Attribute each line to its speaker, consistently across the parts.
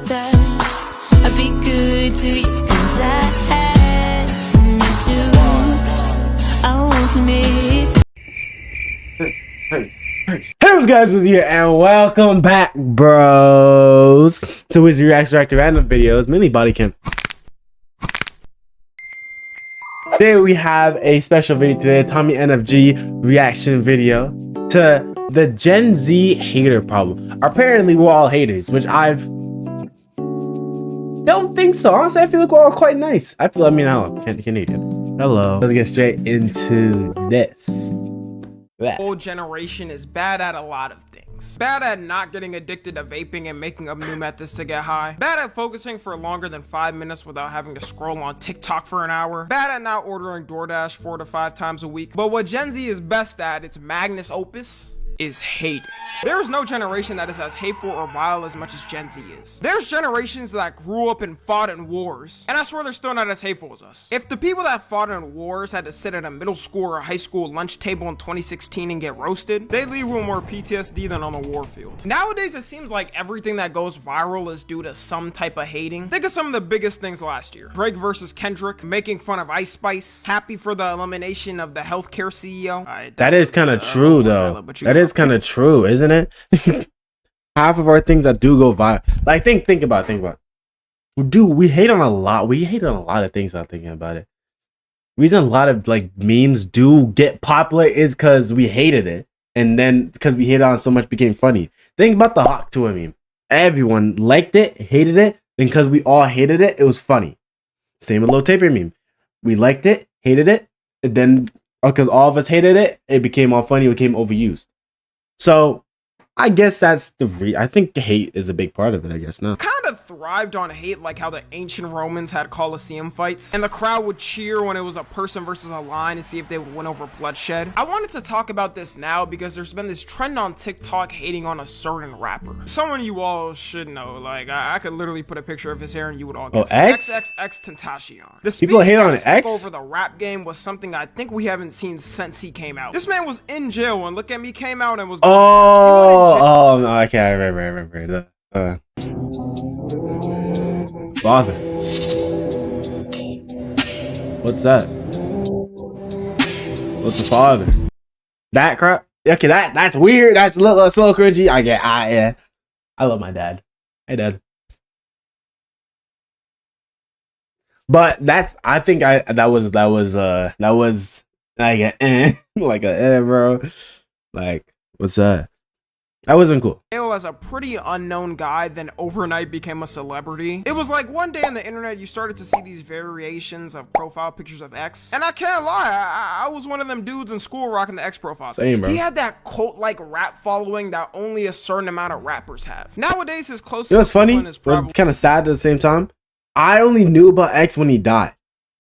Speaker 1: that I'd be good to you, 'cause I had some issues I won't miss.
Speaker 2: Hey, what's guys, Weezy here, and welcome back, bros, to Weezy Reacts to random videos, mainly body cam. Today we have a special video today, Tommy NFG reaction video to the Gen Z hater problem. Apparently we're all haters, which I don't think so. Honestly, I feel like we're all quite nice. I mean, Canadian. Hello. Let's get straight into this.
Speaker 3: The old generation is bad at a lot of things. Bad at not getting addicted to vaping and making up new methods to get high. Bad at focusing for longer than 5 minutes without having to scroll on TikTok for an hour. Bad at not ordering DoorDash 4 to 5 times a week. But what Gen Z is best at, its magnus opus, is hate. There is no generation that is as hateful or vile as much as Gen Z is. There's generations that grew up and fought in wars, and I swear they're still not as hateful as us. If the people that fought in wars had to sit at a middle school or high school lunch table in 2016 and get roasted, they'd leave with more PTSD than on the war field. Nowadays, it seems like everything that goes viral is due to some type of hating. Think of some of the biggest things last year. Drake versus Kendrick, making fun of Ice Spice, happy for the elimination of the healthcare CEO.
Speaker 2: That is kind of true, though. That is kind of true, isn't it? Half of our things that do go viral, like think about it. We hate on a lot. We hate on a lot of things. I'm thinking about it. The reason a lot of like memes do get popular is because we hated it, and then because we hated on it so much, became funny. Think about the Hawk Tour meme. Everyone liked it, hated it, then because we all hated it, it was funny. Same with Low Taper meme. We liked it, hated it, and then because all of us hated it, it became all funny. It became overused. So I guess that's I think hate is a big part of it, I guess now.
Speaker 3: Kind of thrived on hate, like how the ancient Romans had Colosseum fights, and the crowd would cheer when it was a person versus a lion to see if they would win over bloodshed. I wanted to talk about this now because there's been this trend on TikTok hating on a certain rapper. Someone you all should know, like I could literally put a picture of his hair and you would all guess. XXXTentacion. The
Speaker 2: people hate on X
Speaker 3: over the rap game was something I think we haven't seen since he came out. This man was in jail and Look at Me came out and was
Speaker 2: oh no, okay, I remember. Father. What's that? What's a father? That crap? Okay, that's weird. That's a little cringy. Yeah. I love my dad. Hey, Dad. But I think that was like like bro. Like, what's that? That wasn't cool.
Speaker 3: As a pretty unknown guy, then overnight became a celebrity. It was like one day on the internet you started to see these variations of profile pictures of X, and I can't lie, I was one of them dudes in school rocking the X profile.
Speaker 2: Same, bro.
Speaker 3: He had that cult-like rap following that only a certain amount of rappers have. Nowadays, his closest.
Speaker 2: You know what's funny? It's kind of sad at the same time. I only knew about X when he died,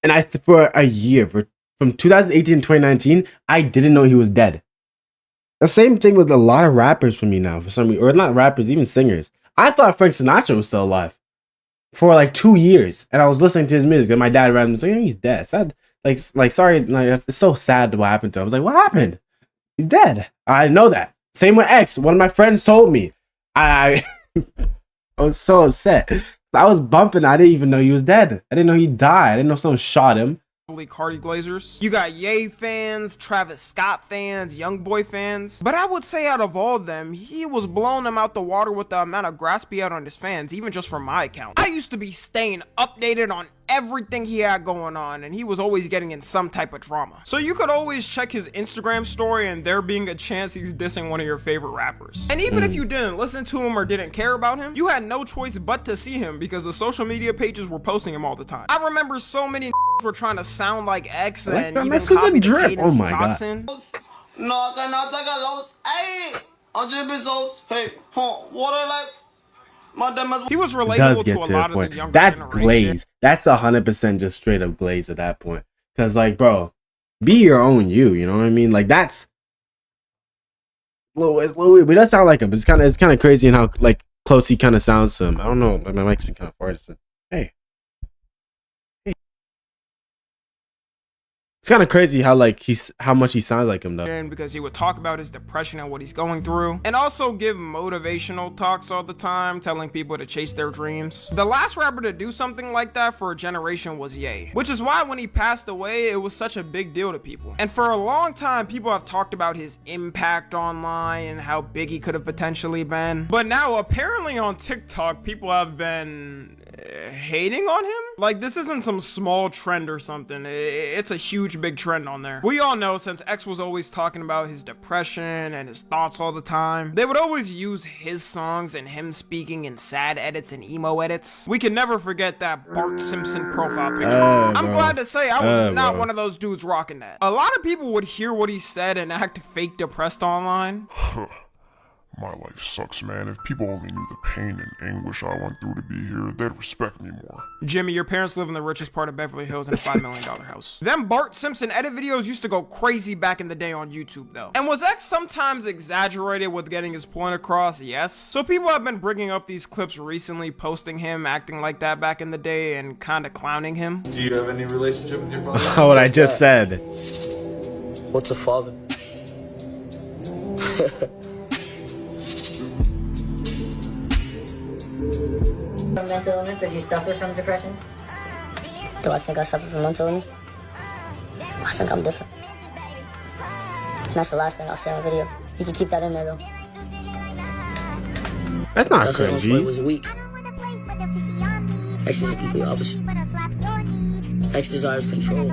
Speaker 2: and for a year, from 2018 to 2019, I didn't know he was dead. The same thing with a lot of rappers for me now, for some reason, or not rappers, even singers. I thought Frank Sinatra was still alive for like 2 years, and I was listening to his music, and my dad randomly was like, "He's dead." Sad, like sorry, like it's so sad what happened to him. I was like, "What happened? He's dead." I didn't know that. Same with X. One of my friends told me. I was so upset. I was bumping. I didn't even know he was dead. I didn't know he died. I didn't know someone shot him.
Speaker 3: Cardi Glazers. You got Ye fans, Travis Scott fans, Youngboy fans. But I would say out of all of them, he was blowing them out the water with the amount of grass he had on his fans, even just from my account. I used to be staying updated on everything he had going on, and he was always getting in some type of drama. So you could always check his Instagram story and there being a chance he's dissing one of your favorite rappers. And even if you didn't listen to him or didn't care about him, you had no choice but to see him because the social media pages were posting him all the time. I remember so many were trying to sound like X and even copy the cadence he talks in.
Speaker 4: No, I cannot take a loss. Hey, 100 episodes. Hey, water like.
Speaker 3: He was relatable to a lot of the younger
Speaker 2: That's
Speaker 3: generation.
Speaker 2: glaze. That's 100% just straight up glaze at that point. Cause like, bro, be your own you know what I mean? Like that's a little weird, but it does sound like him. But it's kind of crazy in how like close he kind of sounds to him. I don't know, but my mic's been kind of far. Hey. It's kind of crazy how like how much he sounds like him though.
Speaker 3: Because he would talk about his depression and what he's going through, and also give motivational talks all the time, telling people to chase their dreams. The last rapper to do something like that for a generation was Ye, which is why when he passed away, it was such a big deal to people. And for a long time, people have talked about his impact online and how big he could have potentially been. But now apparently on TikTok, people have been hating on him. Like, this isn't some small trend or something. It's a huge big trend on there. We all know, since X was always talking about his depression and his thoughts all the time, they would always use his songs and him speaking in sad edits and emo edits. We can never forget that Bart Simpson profile picture. I'm glad to say I was not one of those dudes rocking that. A lot of people would hear what he said and act fake depressed online.
Speaker 5: My life sucks, man. If people only knew the pain and anguish I went through to be here, they'd respect me more.
Speaker 3: Jimmy, your parents live in the richest part of Beverly Hills in a $5 million house. Them Bart Simpson edit videos used to go crazy back in the day on YouTube, though. And was X sometimes exaggerated with getting his point across? Yes. So people have been bringing up these clips recently, posting him acting like that back in the day and kind of clowning him.
Speaker 6: Do you have any relationship with your father?
Speaker 2: What I just said.
Speaker 6: What's a father?
Speaker 7: From mental illness, or do you suffer from depression?
Speaker 8: Do I think I suffer from mental illness? I think I'm different. And that's the last thing I'll say on video. You can keep that in there though.
Speaker 2: That's not
Speaker 8: Floyd
Speaker 2: cringy.
Speaker 8: was weak. X is the complete opposite. X desires control,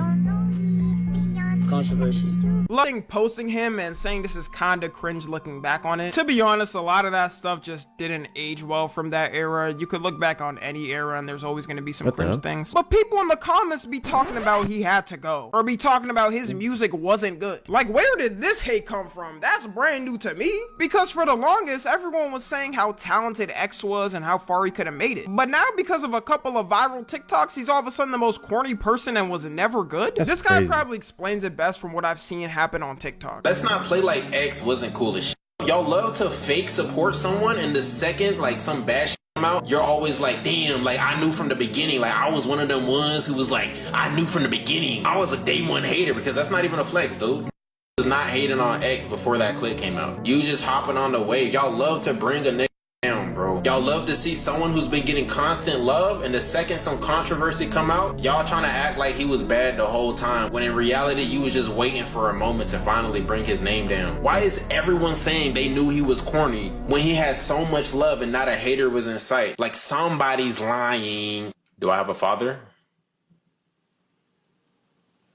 Speaker 8: controversy.
Speaker 3: Loving posting him and saying this is kinda cringe looking back on it. To be honest, a lot of that stuff just didn't age well from that era. You could look back on any era and there's always gonna be some cringe things. But people in the comments be talking about he had to go, or be talking about his music wasn't good. Like, where did this hate come from? That's brand new to me. Because for the longest, everyone was saying how talented X was and how far he could have made it. But now, because of a couple of viral TikToks, he's all of a sudden the most corny person and was never good.
Speaker 2: That's
Speaker 3: this guy
Speaker 2: crazy.
Speaker 3: probably explains it best from what I've seen happen on TikTok.
Speaker 9: Let's not play like X wasn't cool as shit. Y'all love to fake support someone, and the second like some bad shit come out, you're always like, damn, like I knew from the beginning. Like I was one of them ones who was like, I knew from the beginning. I was a day one hater, because that's not even a flex, dude. Was not hating on X before that clip came out. You just hopping on the wave. Y'all love to bring a nigga down, bro. Y'all love to see someone who's been getting constant love, and the second some controversy come out, y'all trying to act like he was bad the whole time, when in reality you was just waiting for a moment to finally bring his name down. Why is everyone saying they knew he was corny when he had so much love and not a hater was in sight? Like somebody's lying. Do I have a father?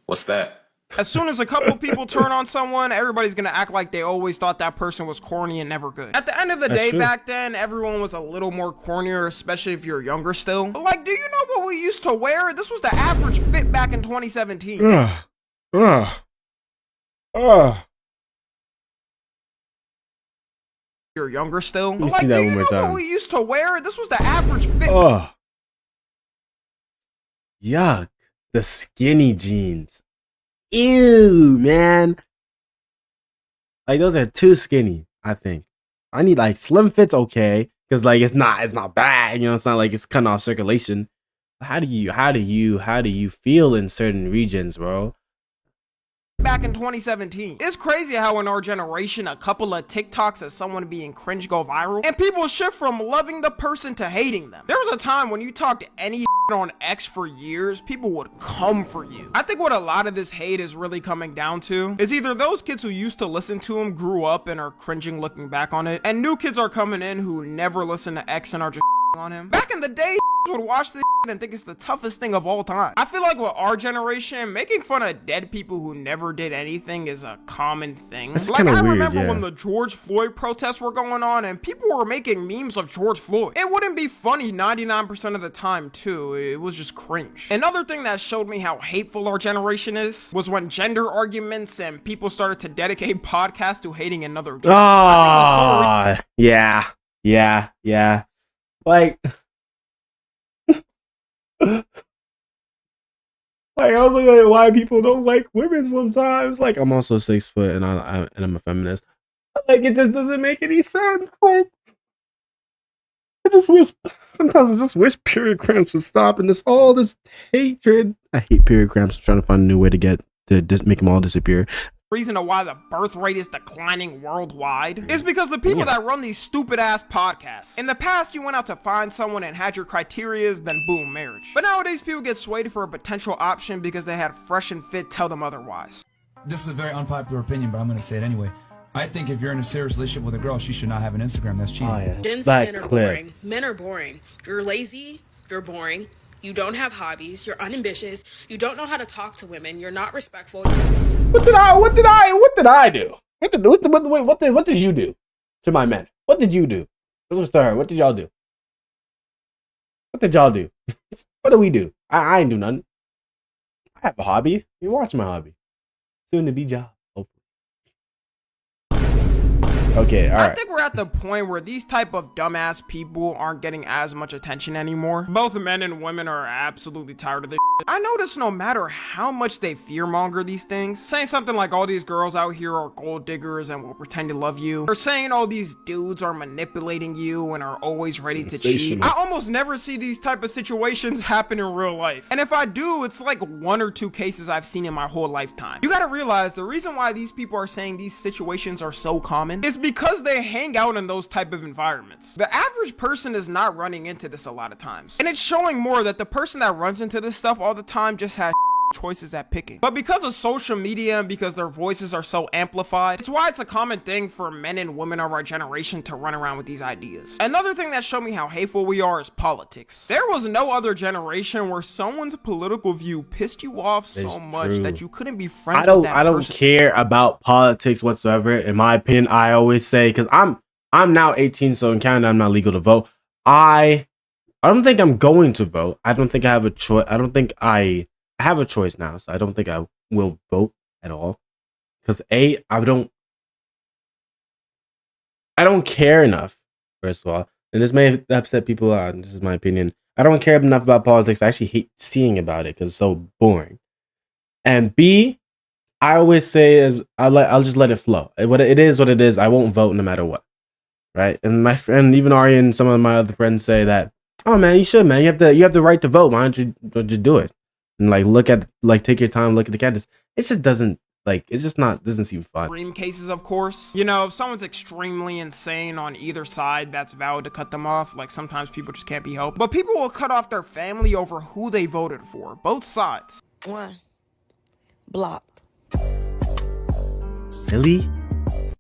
Speaker 9: What's that?
Speaker 3: As soon as a couple people turn on someone, everybody's gonna act like they always thought that person was corny and never good. At the end of the day, back then, everyone was a little more cornier, especially if you're younger still. Like, do you know what we used to wear? This was the average fit back in 2017. You're younger still.
Speaker 2: Let me
Speaker 3: Like,
Speaker 2: see that
Speaker 3: do
Speaker 2: one
Speaker 3: you
Speaker 2: more
Speaker 3: know
Speaker 2: time.
Speaker 3: what we used to wear? This was the average fit.
Speaker 2: Yuck. The skinny jeans. Ew, man. Like those are too skinny, I think. I need like slim fits, okay. Because like it's not bad, you know, it's not like it's cutting off circulation. How do you feel in certain regions, bro?
Speaker 3: Back in 2017. It's crazy how in our generation, a couple of TikToks of someone being cringe go viral, and people shift from loving the person to hating them. There was a time when you talked any on X for years, people would come for you. I think what a lot of this hate is really coming down to is either those kids who used to listen to him grew up and are cringing looking back on it, and new kids are coming in who never listen to X and are just on him. Back in the day, would watch this and think it's the toughest thing of all time. I feel like with our generation, making fun of dead people who never did anything is a common thing.
Speaker 2: That's
Speaker 3: Like, I
Speaker 2: weird,
Speaker 3: remember
Speaker 2: yeah.
Speaker 3: when the George Floyd protests were going on and people were making memes of George Floyd. It wouldn't be funny 99% of the time too. It was just cringe. Another thing that showed me how hateful our generation is was when gender arguments and people started to dedicate podcasts to hating another gender.
Speaker 2: Yeah. Like, like I'm looking at why people don't like women sometimes. Like, I'm also 6 foot and I'm a feminist. Like, it just doesn't make any sense. Like, sometimes I just wish period cramps would stop and all this hatred. I hate period cramps. I'm trying to find a new way to get to just make them all disappear.
Speaker 3: Reason to why the birth rate is declining worldwide is because the people that run these stupid ass podcasts. In the past, you went out to find someone and had your criterias, then boom, marriage. But nowadays, people get swayed for a potential option because they had Fresh and Fit tell them otherwise.
Speaker 10: This is a very unpopular opinion, but I'm going to say it anyway. I think if you're in a serious relationship with a girl, she should not have an Instagram. That's cheating.
Speaker 2: Oh, yeah.
Speaker 11: GenZ men are boring. Men are boring. You're lazy. You're boring. You don't have hobbies. You're unambitious. You don't know how to talk to women. You're not respectful.
Speaker 2: What did I do? What did you do to my men? What did you do? Let's start her. What did y'all do? What did y'all do? What do we do? I ain't do nothing. I have a hobby. You watch my hobby. Soon to be job. Okay, all right.
Speaker 3: I think we're at the point where these type of dumbass people aren't getting as much attention anymore. Both men and women are absolutely tired of this shit. I notice no matter how much they fearmonger these things, saying something like all these girls out here are gold diggers and will pretend to love you, or saying all these dudes are manipulating you and are always ready to cheat. I almost never see these type of situations happen in real life. And if I do, it's like 1 or 2 cases I've seen in my whole lifetime. You gotta realize the reason why these people are saying these situations are so common is because they hang out in those type of environments. The average person is not running into this a lot of times. And it's showing more that the person that runs into this stuff all the time just has choices at picking. But because of social media and because their voices are so amplified, it's why it's a common thing for men and women of our generation to run around with these ideas. Another thing that showed me how hateful we are is politics. There was no other generation where someone's political view pissed you off so much that you couldn't be friends with that
Speaker 2: I don't
Speaker 3: person.
Speaker 2: care about politics whatsoever. In my opinion, I always say, because I'm now 18, so in Canada I'm not legal to vote. I don't think I'm going to vote. I don't think I have a choice. I don't think I have a choice now, so I don't think I will vote at all. Because I don't care enough, first of all. And this may upset people out, this is my opinion. I don't care enough about politics. I actually hate seeing about it because it's so boring. And B, I always say I'll just let it flow. What it is. I won't vote no matter what. Right? And my friend, even Ari and some of my other friends say that, oh man, you should, man. You have the right to vote. Why don't you just do it? And take your time, look at the candidates. It just doesn't seem fun.
Speaker 3: Extreme cases, of course. You know, if someone's extremely insane on either side, that's valid to cut them off. Like, sometimes people just can't be helped. But people will cut off their family over who they voted for. Both sides.
Speaker 11: 1. Blocked.
Speaker 2: Really?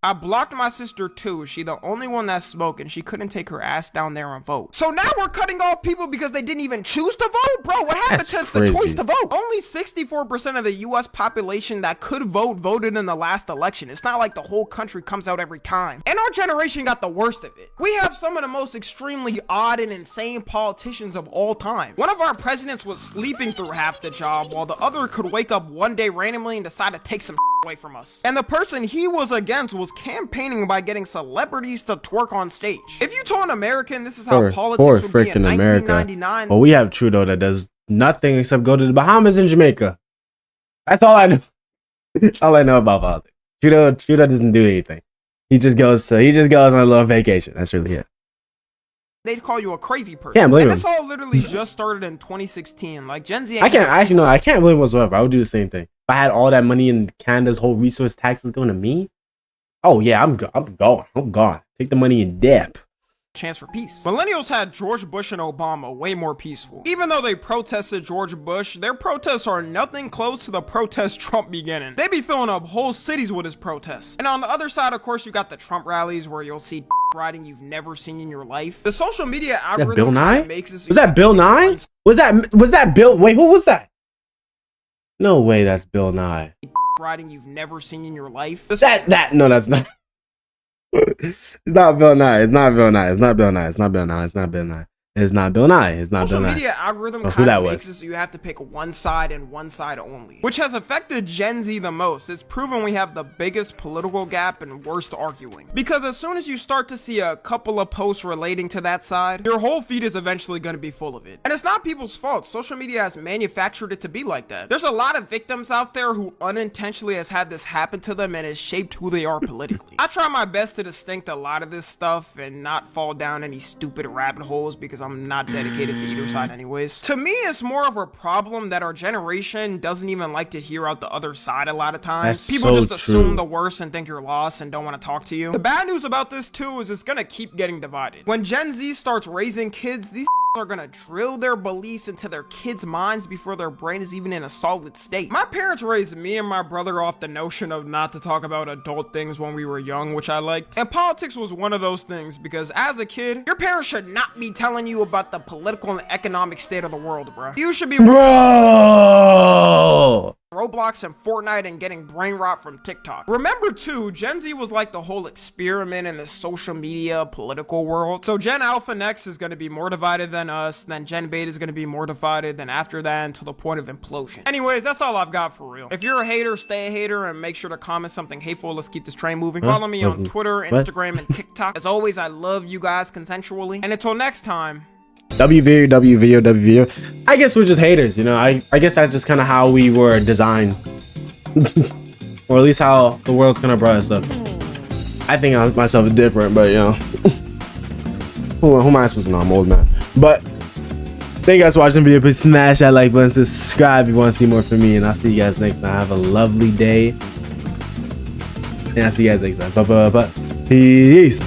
Speaker 3: I blocked my sister too. She the only one that spoke and she couldn't take her ass down there and vote. So now we're cutting off people because they didn't even choose to vote? Bro, what happened to the choice to vote? Only 64% of the US population that could vote voted in the last election. It's not like the whole country comes out every time. And our generation got the worst of it. We have some of the most extremely odd and insane politicians of all time. One of our presidents was sleeping through half the job while the other could wake up one day randomly and decide to take some away from us. And the person he was against was campaigning by getting celebrities to twerk on stage. If you told an American this is how politics would be in 1999,
Speaker 2: well, we have Trudeau that does nothing except go to the Bahamas and Jamaica. That's all I know. That's all I know about politics. Trudeau doesn't do anything. He just goes on a little vacation. That's really it.
Speaker 3: they'd call you a crazy person.
Speaker 2: Can't blame him.
Speaker 3: This all literally just started in 2016. Like GenZ.
Speaker 2: I can't blame him whatsoever. I would do the same thing. If I had all that money in Canada's whole resource taxes going to me, oh yeah, I'm gone. Take the money and dip.
Speaker 3: Chance for peace. Millennials had George Bush and Obama way more peaceful. Even though they protested George Bush, their protests are nothing close to the protests Trump beginning. They be filling up whole cities with his protests. And on the other side, of course, you got the Trump rallies where you'll see riding you've never seen in your life. The social media algorithm
Speaker 2: Bill Nye?
Speaker 3: makes it so
Speaker 2: was that Bill Nye? Was that Bill? Wait, who was that? No way, that's Bill Nye.
Speaker 3: Riding you've never seen in your life.
Speaker 2: No, that's not. It's not Bill Nye. It's not Bill Nye. It's not Bill Nye. It's not Bill Nye. It's not Bill Nye. It's not Bill Nye. It's not Bill Nye.
Speaker 3: Social media algorithm kind of makes it so you have to pick one side and one side only, which has affected Gen Z the most. It's proven we have the biggest political gap and worst arguing. Because as soon as you start to see a couple of posts relating to that side, your whole feed is eventually going to be full of it. And it's not people's fault. Social media has manufactured it to be like that. There's a lot of victims out there who unintentionally has had this happen to them and has shaped who they are politically. I try my best to distinct a lot of this stuff and not fall down any stupid rabbit holes because because I'm not dedicated to either side anyways. To me, it's more of a problem that our generation doesn't even like to hear out the other side a lot of times.
Speaker 2: That's
Speaker 3: People
Speaker 2: so
Speaker 3: just assume
Speaker 2: true.
Speaker 3: the worst and think you're lost and don't want to talk to you. The bad news about this too is it's gonna keep getting divided. When Gen Z starts raising kids, these are gonna drill their beliefs into their kids' minds before their brain is even in a solid state. My parents raised me and my brother off the notion of not to talk about adult things when we were young, which I liked. And politics was one of those things because as a kid, your parents should not be telling you about the political and economic state of the world, bro. You should be Roblox and Fortnite and getting brain rot from TikTok. Remember too, Gen Z was like the whole experiment in the social media political world. So Gen Alpha next is going to be more divided than us, then Gen Beta is going to be more divided than after that until the point of implosion. Anyways, that's all I've got for real. If you're a hater, stay a hater and make sure to comment something hateful. Let's keep this train moving. Follow me on Twitter, Instagram, and TikTok. As always, I love you guys consensually. And until next time,
Speaker 2: W video. I guess we're just haters, you know. I guess that's just kind of how we were designed. Or at least how the world's kind of brought us up. I think I myself different, but you know. who am I supposed to know? I'm old man. But thank you guys for watching the video. Please smash that like button, subscribe if you want to see more from me, and I'll see you guys next time. Have a lovely day. And I'll see you guys next time. Bye. Peace.